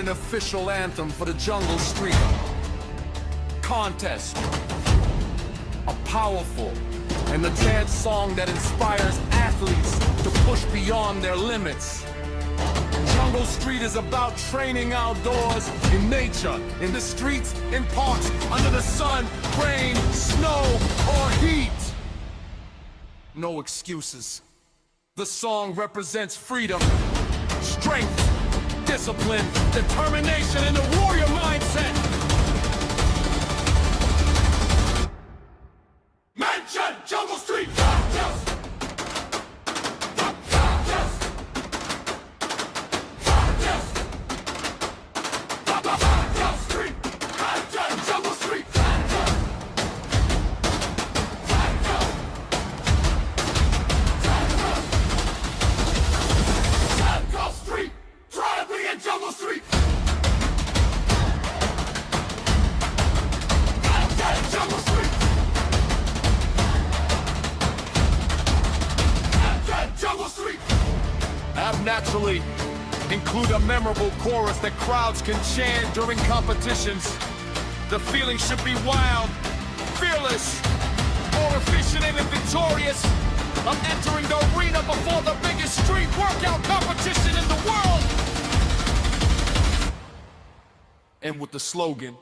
an official anthem for the JungleStreet Contest. A powerful and the dance song that inspires athletes to push beyond their limits. JungleStreet is about training outdoors, in nature, in the streets, in parks, under the sun, rain, snow, or heat. No excuses. The song represents freedom, strength, discipline, determination, and a warrior mindset. Mention JungleStreet Contest! Naturally, include a memorable chorus that crowds can chant during competitions. The feeling should be wild, fearless, more efficient and victorious. I'm entering the arena before the biggest street workout competition in the world. And with the slogan,